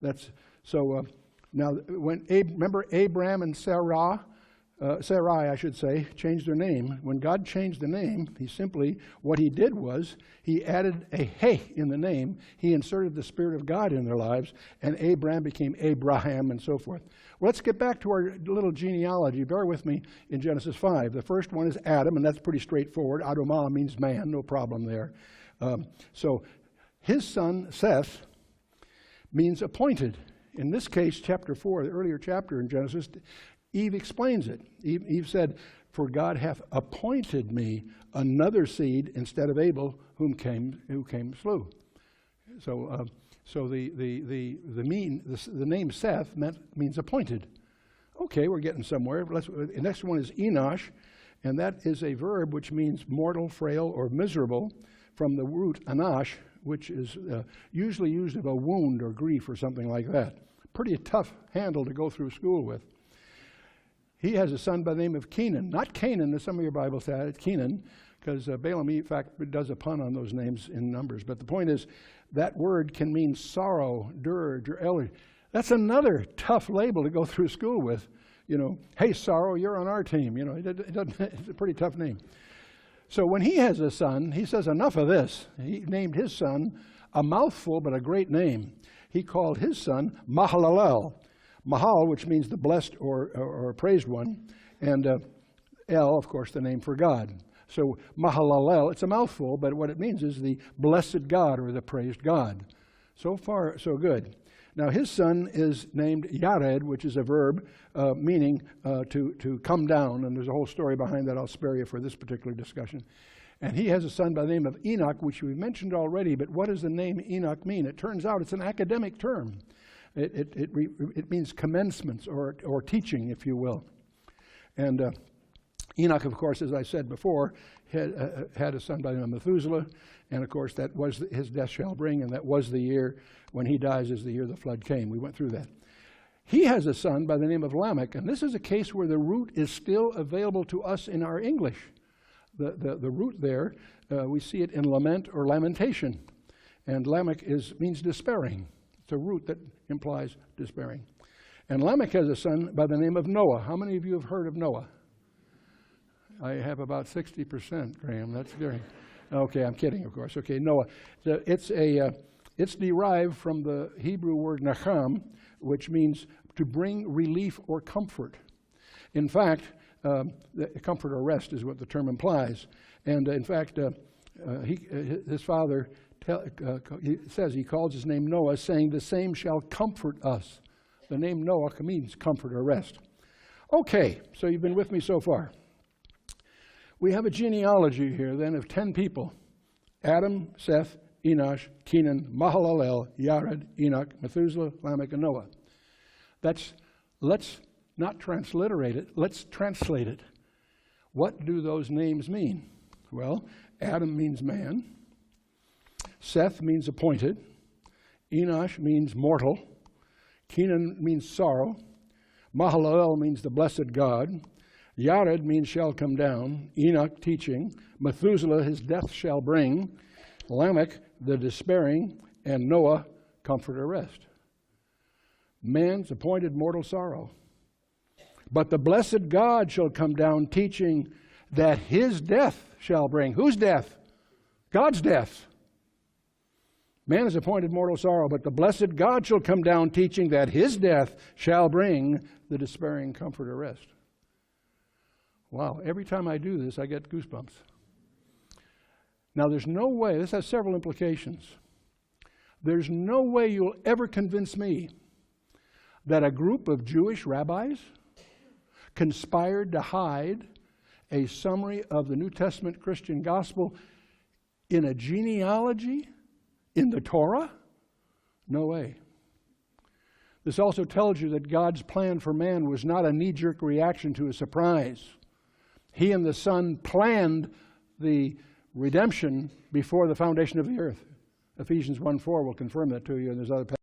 That's so. Now, when remember Abram and Sarai, I should say, changed their name. When God changed the name, what he did was he added a hey in the name. He inserted the Spirit of God in their lives, and Abram became Abraham and so forth. Well, let's get back to our little genealogy. Bear with me in Genesis 5. The first one is Adam, and that's pretty straightforward. Adamah means man, no problem there. So his son, Seth, means appointed. In this case, chapter 4, the earlier chapter in Genesis, Eve explains it. Eve said, "For God hath appointed me another seed instead of Abel, who came slew." So, the name Seth means appointed. Okay, we're getting somewhere. The next one is Enosh, and that is a verb which means mortal, frail, or miserable, from the root anash, which is usually used of a wound or grief or something like that. Pretty tough handle to go through school with. He has a son by the name of Kenan. Not Canaan, as some of your Bibles had it, Kenan, because Balaam, in fact, does a pun on those names in Numbers. But the point is, that word can mean sorrow, dirge, or elder. That's another tough label to go through school with. You know, hey, sorrow, you're on our team. You know, it's a pretty tough name. So when he has a son, he says, enough of this. He named his son a mouthful, but a great name. He called his son Mahalalel. Mahal, which means the blessed or praised one, and El, of course, the name for God. So Mahalalel, it's a mouthful, but what it means is the blessed God or the praised God. So far, so good. Now his son is named Yared, which is a verb meaning to come down, and there's a whole story behind that I'll spare you for this particular discussion. And he has a son by the name of Enoch, which we've mentioned already, but what does the name Enoch mean? It turns out it's an academic term. It means commencements or teaching, if you will. And Enoch, of course, as I said before, had a son by the name of Methuselah, and of course that was his death shall bring, and that was the year when he dies is the year the flood came. We went through that. He has a son by the name of Lamech, and this is a case where the root is still available to us in our English. The root there, we see it in lament or lamentation, and Lamech means despairing. It's a root that implies despairing. And Lamech has a son by the name of Noah. How many of you have heard of Noah? I have about 60%, Graham. That's scary. Okay, I'm kidding, of course. Okay, Noah. So it's derived from the Hebrew word nacham, which means to bring relief or comfort. In fact, comfort or rest is what the term implies. And in fact, his father says he calls his name Noah, saying, "The same shall comfort us." The name Noah means comfort or rest. Okay, so you've been with me so far. We have a genealogy here then of 10 people: Adam, Seth, Enosh, Kenan, Mahalalel, Yared, Enoch, Methuselah, Lamech, and Noah. Let's not transliterate it, let's translate it. What do those names mean? Well, Adam means man, Seth means appointed, Enosh means mortal, Kenan means sorrow, Mahalalel means the blessed God, Yared means shall come down, Enoch teaching, Methuselah his death shall bring, Lamech the despairing, and Noah comfort or rest. Man's appointed mortal sorrow. But the blessed God shall come down teaching that his death shall bring. Whose death? God's death. Man is appointed mortal sorrow, but the blessed God shall come down teaching that his death shall bring the despairing comfort or rest. Wow, every time I do this, I get goosebumps. Now, there's no way, this has several implications. There's no way you'll ever convince me that a group of Jewish rabbis conspired to hide a summary of the New Testament Christian gospel in a genealogy in the Torah? No way. This also tells you that God's plan for man was not a knee-jerk reaction to a surprise. He and the Son planned the redemption before the foundation of the earth. Ephesians 1:4 will confirm that to you, and there's other passages.